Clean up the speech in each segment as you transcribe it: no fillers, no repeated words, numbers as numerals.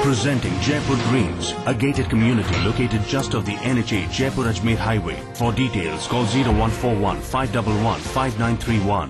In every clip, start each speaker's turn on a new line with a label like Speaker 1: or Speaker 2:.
Speaker 1: Presenting Jaipur Dreams, a gated community located just off the NH8 Jaipur-Ajmer Highway. For details, call 0141 511 5931.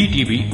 Speaker 2: ETV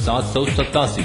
Speaker 2: 787,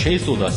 Speaker 2: 610,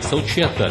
Speaker 2: 176,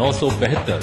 Speaker 2: 972,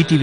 Speaker 3: ETV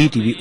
Speaker 3: ETV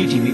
Speaker 3: ETV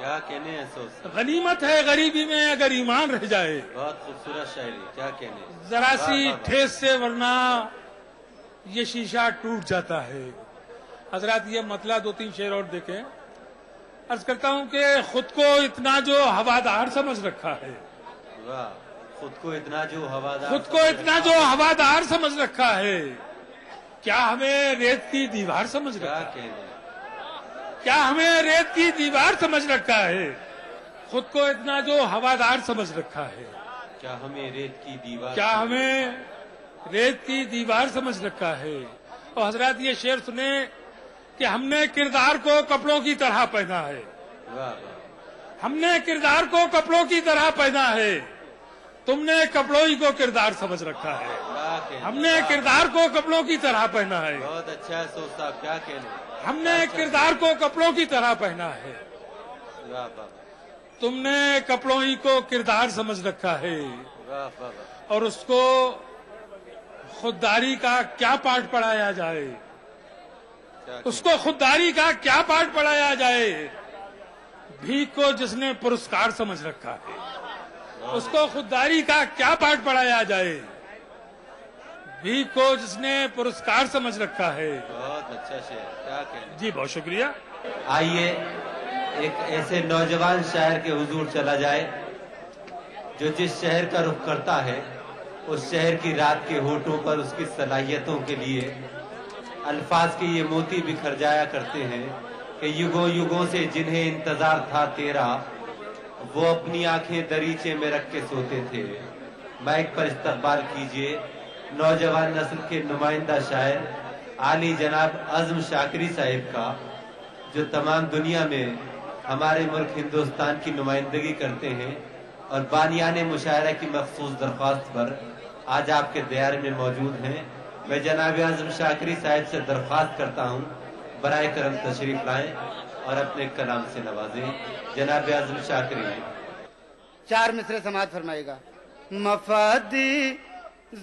Speaker 4: کیا کہنے ہیں افسوس؟
Speaker 5: غنیمت ہے غریبی میں اگر ایمان رہ جائے.
Speaker 4: بہت خوبصورت شاعری، کیا کہنے ہیں.
Speaker 5: ذرا سی ٹھیس سے ورنہ یہ شیشہ ٹوٹ جاتا ہے. حضرات یہ مطلع 2-3 شعر اور دیکھیں. عرض کرتا ہوں کہ خود کو اتنا جو ہوادار سمجھ رکھا ہے،
Speaker 4: واہ، خود کو اتنا جو ہوادار،
Speaker 5: خود کو اتنا جو ہوادار سمجھ رکھا ہے، کیا ہمیں ریت کی دیوار سمجھ رکھا
Speaker 4: کیا
Speaker 5: ہے؟
Speaker 4: کہنے ہیں.
Speaker 5: کیا ہمیں ریت کی دیوار سمجھ رکھا ہے؟ خود کو اتنا جو ہوادار سمجھ رکھا ہے،
Speaker 4: کیا ہمیں ریت کی دیوار،
Speaker 5: کیا ہمیں ریت کی دیوار سمجھ رکھا ہے. اور حضرات یہ شعر سنیں کہ ہم نے کردار کو کپڑوں کی طرح پہنا ہے.
Speaker 4: واہ واہ،
Speaker 5: ہم نے کردار کو کپڑوں کی طرح پہنا ہے، تم نے کپڑوں ہی کو کردار سمجھ رکھا ہے.
Speaker 4: کیا کہنے ہیں.
Speaker 5: ہم نے کردار کو کپڑوں کی طرح پہنا ہے،
Speaker 4: بہت اچھا ہے افسوس صاحب، کیا کہنے ہیں.
Speaker 5: ہم نے کردار کو کپڑوں کی طرح پہنا ہے،
Speaker 4: واہ واہ
Speaker 5: تم نے کپڑوں ہی کو کردار سمجھ رکھا ہے.
Speaker 4: واہ واہ واہ،
Speaker 5: اور اس کو خودداری کا کیا پاٹ پڑھایا جائے، اس کو خودداری کا کیا پاٹ پڑھایا جائے. بھیک کو جس نے پرسکار سمجھ رکھا ہے، اس کو خودداری کا کیا پاٹ پڑھایا جائے. بھیک کو جس نے پرسکار سمجھ رکھا ہے.
Speaker 4: بہت اچھا شعر، کیا کہنے ہیں.
Speaker 5: جی بہت شکریہ.
Speaker 4: آئیے ایک ایسے نوجوان شاعر کے حضور چلا جائے جو جس شہر کا رخ کرتا ہے اس شہر کی رات کے ہونٹوں پر اس کی صلاحیتوں کے لیے الفاظ کے یہ موتی بکھر جایا کرتے ہیں کہ یگوں یگوں سے جنہیں انتظار تھا تیرا، وہ اپنی آنکھیں دریچے میں رکھ کے سوتے تھے. مائک پر استقبال کیجئے نوجوان نسل کے نمائندہ شاعر عالی جناب عزم شاکری صاحب کا، جو تمام دنیا میں ہمارے ملک ہندوستان کی نمائندگی کرتے ہیں اور بانیان مشاعرہ کی مخصوص درخواست پر آج آپ کے دیار میں موجود ہیں. میں جناب اعظم شاکری صاحب سے درخواست کرتا ہوں برائے کرم تشریف لائیں اور اپنے کلام سے نوازیں. جناب اعظم شاکری
Speaker 6: 4 مصرے سماعت فرمائے گا. مفادی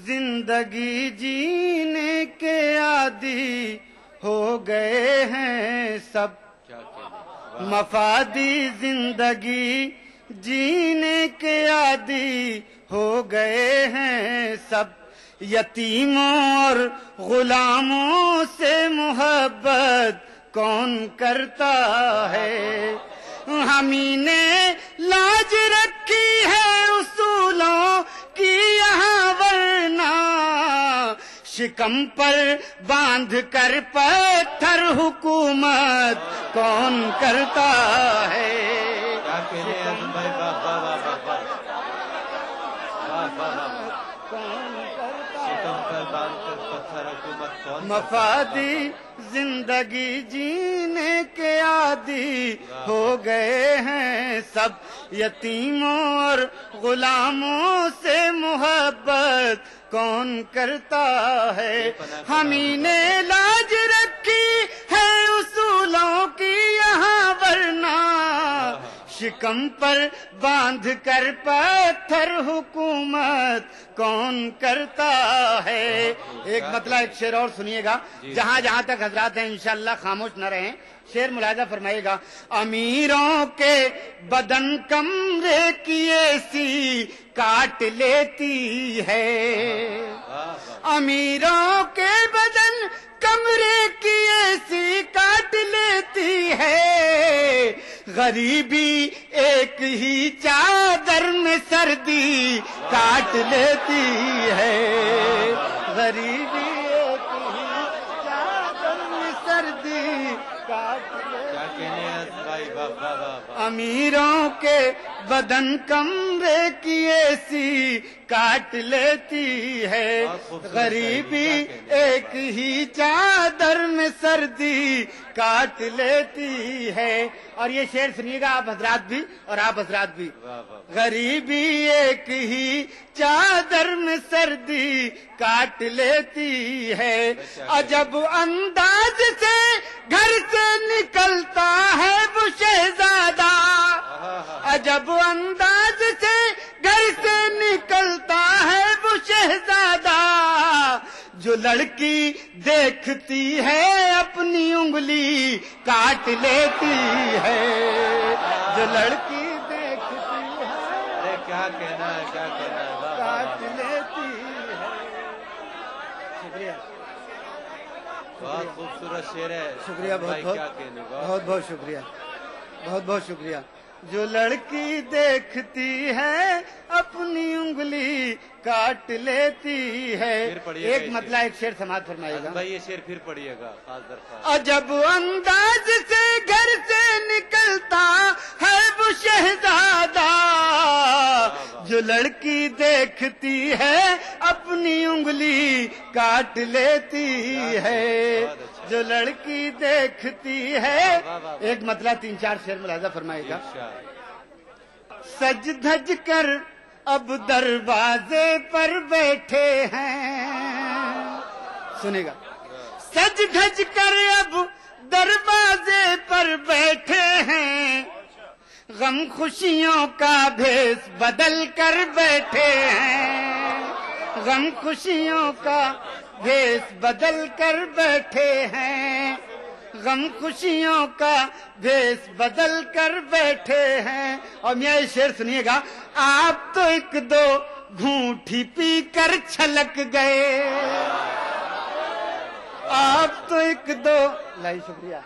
Speaker 6: زندگی جینے کے عادی ہو گئے ہیں سب، مفادی زندگی جینے کے عادی ہو گئے ہیں سب. یتیموں اور غلاموں سے محبت کون کرتا ہے، ہمیں نے لاج رکھی ہے اصولوں کی یہاں، ورنہ شکم پر باندھ کر پتھر حکومت کون کرتا ہے.
Speaker 4: کیا کہنے ہیں عزم بھائی. واہ واہ واہ واہ واہ واہ واہ. شکم پر باندھ کر پتھر حکومت کون.
Speaker 6: مفادی زندگی جینے کے عادی ہو گئے ہیں سب، یتیموں اور غلاموں سے محبت کون کرتا ہے. ہمیں نے لاج رکھی ہے اصولوں کی یہاں، ورنہ شکم پر باندھ کر پتھر حکومت کون کرتا ہے. ایک مطلب ایک شعر اور سنیے گا، جہاں جہاں تک حضرات ہیں انشاءاللہ خاموش نہ رہیں. شعر ملاحظہ فرمائے گا. امیروں کے بدن کمرے کی ایسی کاٹ لیتی ہے، امیروں کے بدن کمرے کی ایسی کاٹ لیتی ہے. غریبی ایک ہی چادر میں سردی کاٹ لیتی ہے، غریبی ایک ہی چادر میں سردی کاٹ لیتی ہے. امیروں کے بدن کمرے کی ایسی کاٹ لیتی ہے، غریبی ایک ہی چادر میں سردی کاٹ لیتی ہے. اور یہ شعر سنیے گا آپ حضرات بھی اور آپ حضرات بھی. غریبی ایک ہی چادر میں سردی کاٹ لیتی ہے، عجب انداز سے گھر سے نکلتا ہے وہ شہزادہ، عجب انداز سے گھر سے نکلتا ہے وہ شہزادہ، جو لڑکی دیکھتی ہے اپنی انگلی کاٹ لیتی ہے، جو لڑکی دیکھتی ہے
Speaker 4: کیا کہنا ہے، کیا کہنا ہے،
Speaker 6: کاٹ لیتی ہے۔ شکریہ،
Speaker 4: بہت خوبصورت شعر ہے،
Speaker 6: شکریہ، بہت
Speaker 4: بھائی کیا کہنے،
Speaker 6: بہت بہت شکریہ، بہت بہت شکریہ۔ جو لڑکی دیکھتی ہے اپنی انگلی کاٹ لیتی ہے۔ ایک مطلب ایک شعر سماعت فرمائے گا
Speaker 4: بھائی، یہ شعر پھر پڑھیے گا، خاص درخواست۔
Speaker 6: عجب انداز سے گھر سے نکلتا ہے وہ شہزادہ، جو لڑکی دیکھتی ہے اپنی انگلی کاٹ لیتی ہے، جو لڑکی دیکھتی ہے۔ ایک مطلب 3-4 شعر ملاحظہ فرمائے گا۔ سج دھج کر اب دروازے پر بیٹھے ہیں، سنے گا، سج دھج کر اب دروازے پر بیٹھے ہیں، غم خوشیوں کا بھیس بدل کر بیٹھے ہیں، غم خوشیوں کا بھیس بدل کر بیٹھے ہیں، غم خوشیوں کا بھیس بدل کر بیٹھے ہیں۔ اور میاں یہ شعر سنیے گا، آپ تو ایک دو گھونٹی پی کر چھلک گئے، آپ تو ایک دو، لائی شکریہ،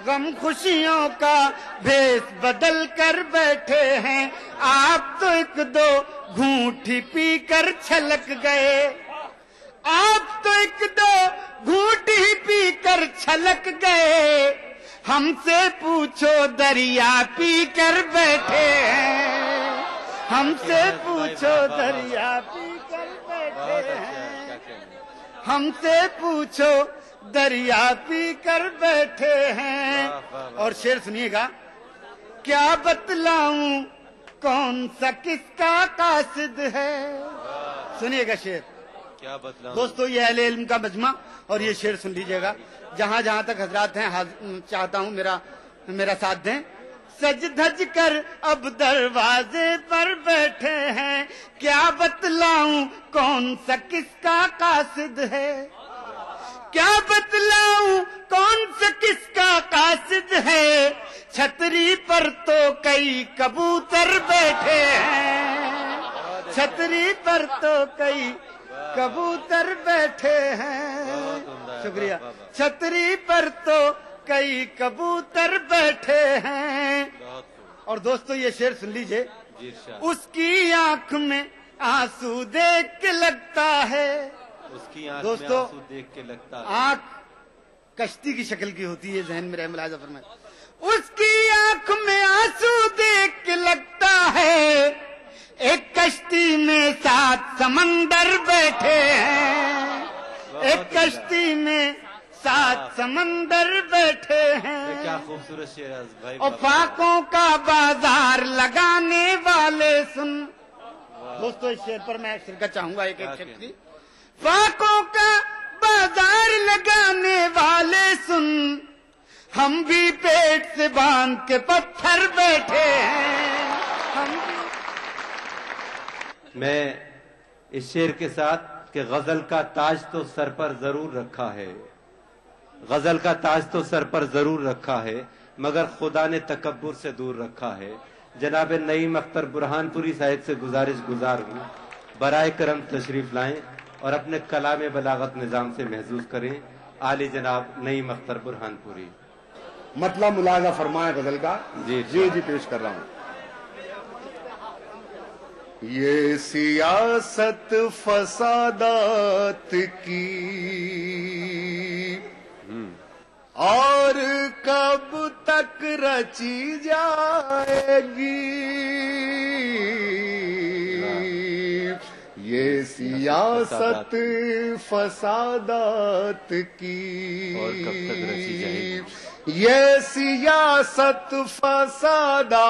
Speaker 6: غم خوشیوں کا بھیس بدل کر بیٹھے ہیں، آپ تو ایک دو گھونٹی پی کر چھلک گئے، آپ تو ایک دو گھونٹ ہی پی کر چھلک گئے، ہم سے پوچھو دریا پی کر بیٹھے ہیں، ہم سے پوچھو دریا پی کر بیٹھے ہیں، ہم سے پوچھو دریا پی کر بیٹھے ہیں۔ اور شعر سنیے گا، کیا بتلاؤں کون سا کس کا قاصد ہے، سنیے گا شعر۔ دوستو یہ اہل علم کا مجمع، اور یہ شعر سن لیجئے گا، جہاں جہاں تک حضرات ہیں چاہتا ہوں میرا ساتھ دیں۔ سج دھج کر اب دروازے پر بیٹھے ہیں، کیا بتلاؤں کون سا کس کا قاصد ہے، کیا بتلاؤں کون سا کس کا قاصد ہے، چھتری پر تو کئی کبوتر بیٹھے ہیں، چھتری پر تو کئی کبوتر بیٹھے ہیں، شکریہ، چھتری پر تو کئی کبوتر بیٹھے ہیں۔ اور دوستو یہ شعر سن لیجئے، اس کی آنکھ میں آنسو دیکھ کے لگتا ہے، دوستو آنکھ کشتی کی شکل کی ہوتی ہے، ذہن میں رہے، ملاحظہ فرمائے، اس کی آنکھ میں آنسو دیکھ کے لگتا ہے، ایک کشتی میں 7 سمندر بیٹھے ہیں، ایک کشتی میں 7 سمندر بیٹھے ہیں۔
Speaker 4: کیا خوبصورت شعر ہے بھائی،
Speaker 6: اور فاقوں کا بازار لگانے والے سن، دوستو اس شعر پر میں شرکت چاہوں گا، ایک شعر کی، فاقوں کا بازار لگانے والے سن، ہم بھی پیٹ سے باندھ کے پتھر بیٹھے ہیں، ہم بھی۔
Speaker 4: میں اس شعر کے ساتھ کہ غزل کا تاج تو سر پر ضرور رکھا ہے، غزل کا تاج تو سر پر ضرور رکھا ہے، مگر خدا نے تکبر سے دور رکھا ہے۔ جناب نعیم اختر برہان پوری صاحب سے گزار ہوں، برائے کرم تشریف لائیں اور اپنے کلام بلاغت نظام سے محظوظ کریں۔ عالی جناب نعیم اختر برہان پوری۔
Speaker 7: مطلب ملاحظہ فرمائیں غزل کا،
Speaker 4: جی
Speaker 7: پیش کر رہا ہوں۔ یہ سیاست فسادات کی اور کب تک رچی جائے گی، یہ سیاست فسادات کی
Speaker 4: اور کب تک رچی جائے گی،
Speaker 7: یہ سیاست فسادات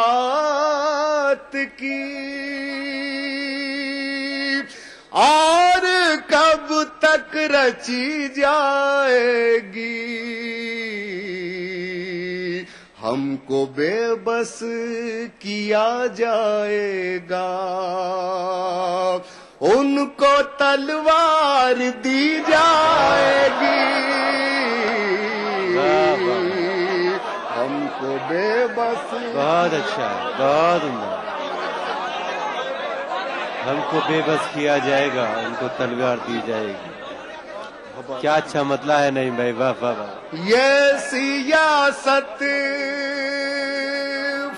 Speaker 7: کی اور کب تک رچی جائے گی، ہم کو بے بس کیا جائے گا، ان کو تلوار دی جائے گی ہم کو بے بس
Speaker 4: بہت اچھا ہے بہت عمدہ ہم کو بے بس کیا جائے گا ان کو تلوار دی جائے گی کیا اچھا مطلب ہے نہیں بھائی واہ واہ واہ
Speaker 7: یہ سیاست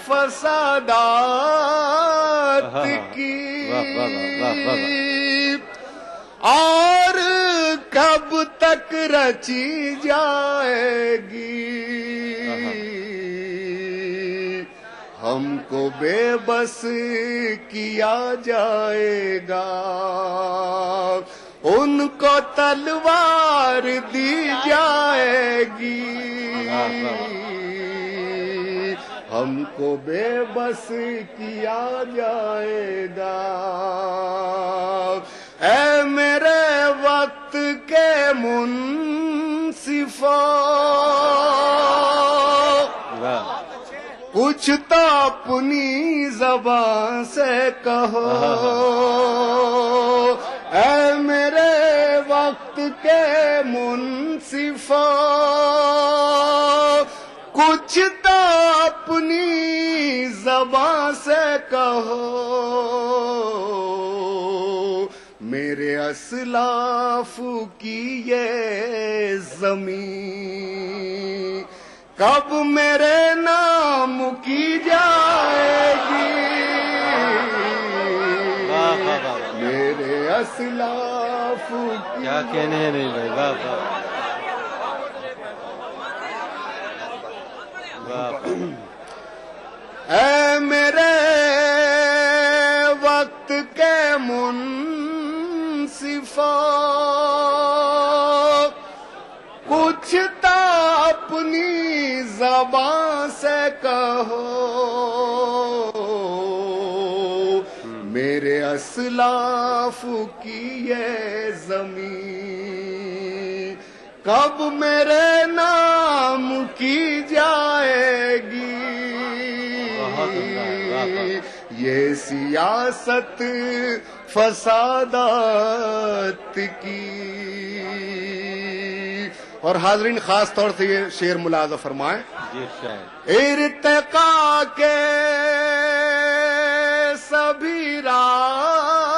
Speaker 7: فسادات کی اور کب تک رچی جائے گی ہم کو بے بس کیا جائے گا ان کو تلوار دی جائے گی ہم کو بے بس کیا جائے گا اے میرے وقت کے منصفوں کچھ تو اپنی زبان سے کہو اے میرے وقت کے منصفوں کچھ تو اپنی زبان سے کہو میرے اسلاف کی یہ زمین کب میرے نام کی جائے گی میرے اسلاف
Speaker 4: کیا کہنے ہیں نہیں بھائی واہ واہ
Speaker 7: اے میرے وقت کے منصفوں کچھ تو اپنی زبان سے کہو میرے اسلاف کی یہ زمین کب میرے نام کی جائے گی یہ سیاست فسادات کی اور حاضرین خاص طور سے یہ شعر ملاحظہ فرمائیں ارتقاء کے سبھی راستے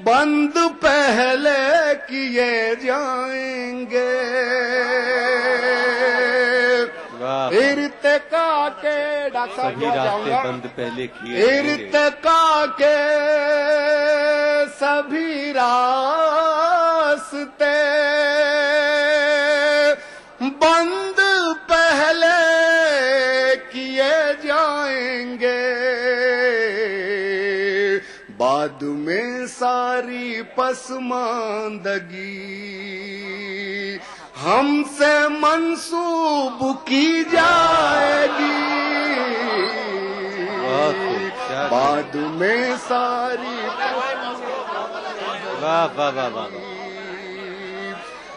Speaker 7: بند پہلے کیے جائیں گے ارتقاء کے
Speaker 4: سبھی راستے بند پہلے کیے
Speaker 7: ارتقاء کے سبھی راستے بند پہلے کیے جائیں گے بعد میں ساری پسماندگی ہم سے منسوب کی جائے گی بعد میں ساری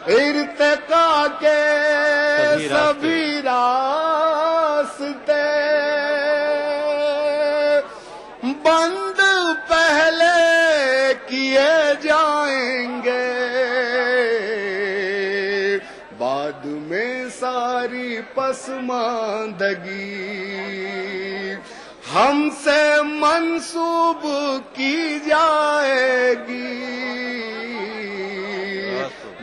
Speaker 7: ارتقاء کے سبھی راستے بند پہلے کیے جائیں گے بعد میں ساری پسماندگی ہم سے منسوب کی جائے گی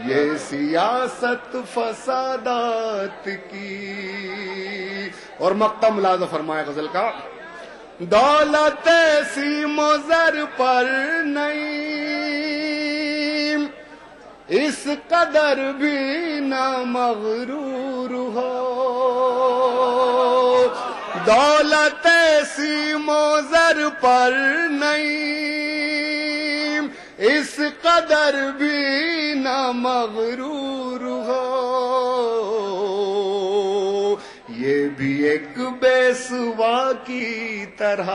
Speaker 7: یہ سیاست فسادات کی اور مقطع ملاحظہ فرمائے غزل کا دولت سیم و زر پر نہیں اس قدر بھی نہ مغرور ہو دولت سیم و زر پر نہیں اس قدر بھی نہ مغرور ہو یہ بھی ایک بے سوا کی طرح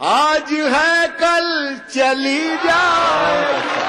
Speaker 7: آج ہے کل چلی جائے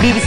Speaker 8: BBC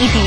Speaker 8: ETV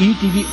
Speaker 3: ETV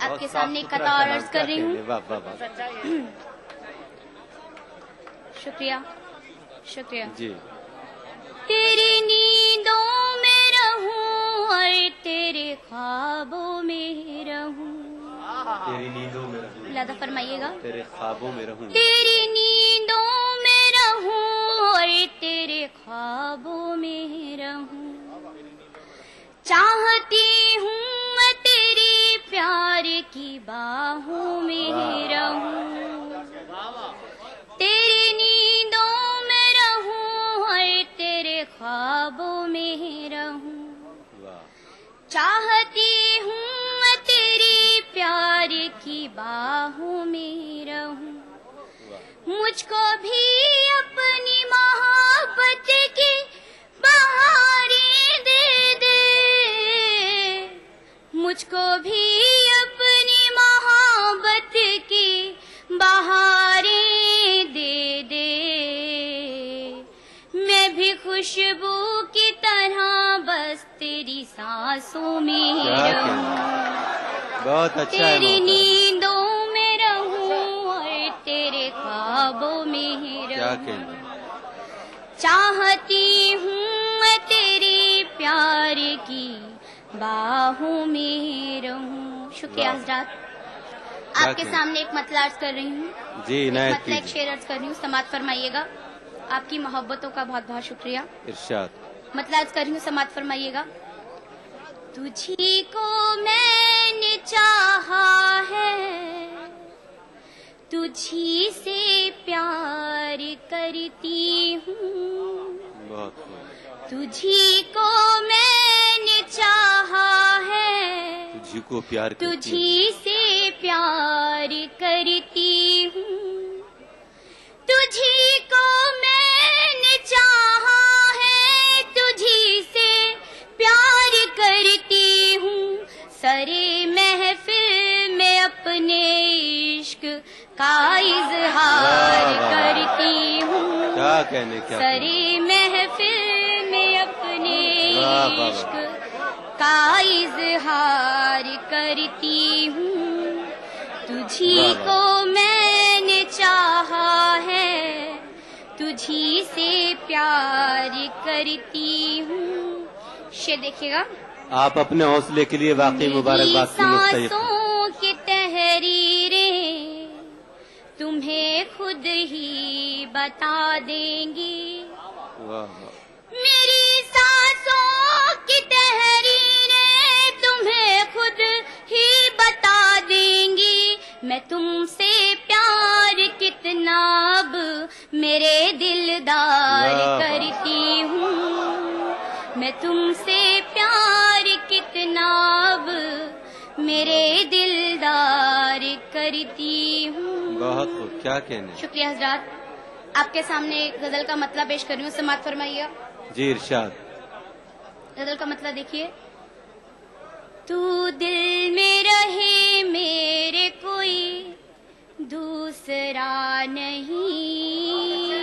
Speaker 9: آپ کے سامنے قطار عرض کر رہی ہوں. شکریہ شکریہ.
Speaker 4: جی.
Speaker 9: تیری نیندوں میں رہوں اور تیرے خوابوں میں رہوں.
Speaker 4: تیری نیندوں میں رہوں.
Speaker 9: لادہ فرمائیے گا.
Speaker 4: تیرے خوابوں میں رہوں.
Speaker 9: تیری نیندوں میں رہوں اور تیرے خوابوں میں رہوں. چاہتی ہوں میں تیری پیار کی باہوں میں رہوں. تیری نیندوں میں رہوں اور تیرے خوابوں میں رہوں. چاہتی ہوں میں تیری پیار کی باہوں میں رہوں. مجھ کو بھی اپنی محبت کی بہاریں دے دے. مجھ کو بھی اپنی محبت کی بہاریں دے دے. میں بھی خوشبو کی طرح بس تیری سانسوں میں رہوں.
Speaker 4: بہت اچھا.
Speaker 9: تیری نیندوں میں رہوں اور تیرے خوابوں میں رہوں. چاہتی ہوں میں تیری پیار کی باہوں میں رہوں. شکریہ حضرات. آپ کے سامنے ایک مطلع عرض کر رہی ہوں.
Speaker 4: جی
Speaker 9: مطلع ایک شعر عرض کر رہی ہوں, سماعت فرمائیے گا. آپ کی محبتوں کا بہت بہت شکریہ.
Speaker 4: ارشاد.
Speaker 9: مطلع عرض کر رہی ہوں, سماعت فرمائیے گا. تجھی کو میں نے چاہا ہے, تجھی سے پیار کرتی ہوں. تجھی کو میں نے چاہا ہے,
Speaker 4: تجھی کو پیار
Speaker 9: تجھی سے پیار کرتی ہوں. تجھی کو میں نے چاہا ہے, تجھی سے پیار کرتی ہوں. سرے محفل میں اپنے عشق کا اظہار کرتی ہوں. سرے محفل میں اپنے عشق کا اظہار کرتی ہوں. تجھی کو میں نے چاہا ہے, تجھی سے پیار کرتی ہوں. شعر دیکھیے گا.
Speaker 4: آپ اپنے حوصلے کے لیے واقعی مبارکباد کی مستحق ہیں.
Speaker 9: سانسوں کی تحریریں تمہیں خود ہی بتا دیں گی. میری سانسوں کی تحریریں تمہیں خود ہی بتا دیں گی. میں تم سے پیار کتنا اب میرے دلدار کرتی ہوں. میں تم سے پیار کتنا اب میرے دلدار کرتی ہوں.
Speaker 4: بہت خوب. کیا کہنے.
Speaker 9: شکریہ حضرات. آپ کے سامنے غزل کا مطلب پیش کر رہی ہوں, سماعت فرمائیے.
Speaker 4: جی ارشاد.
Speaker 9: غزل کا مطلب دیکھیے. تو دل میں رہے میرے کوئی دوسرا نہیں.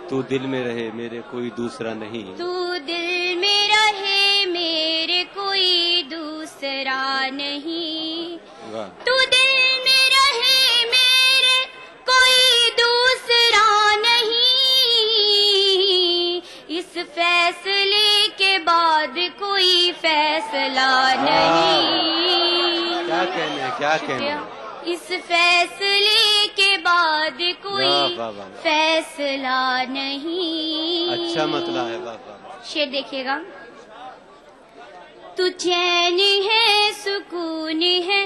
Speaker 4: تو دل میں رہے میرے کوئی دوسرا نہیں.
Speaker 9: تو دل میں رہے میرے کوئی دوسرا نہیں. تو دل میں رہے میرے کوئی دوسرا نہیں. اس فیصلے کے بعد کوئی فیصلہ نہیں.
Speaker 4: کیا کہنے, کیا کہنے.
Speaker 9: اس فیصلے کے بعد کوئی فیصلہ نہیں.
Speaker 4: اچھا مطلب ہے.
Speaker 9: شعر دیکھیے گا. تو چین ہے, سکون ہے,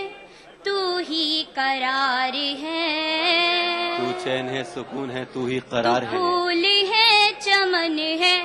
Speaker 9: تو ہی قرار ہے.
Speaker 4: تو چین ہے, سکون ہے, تو ہی قرار ہے.
Speaker 9: پھول ہے, چمن ہے,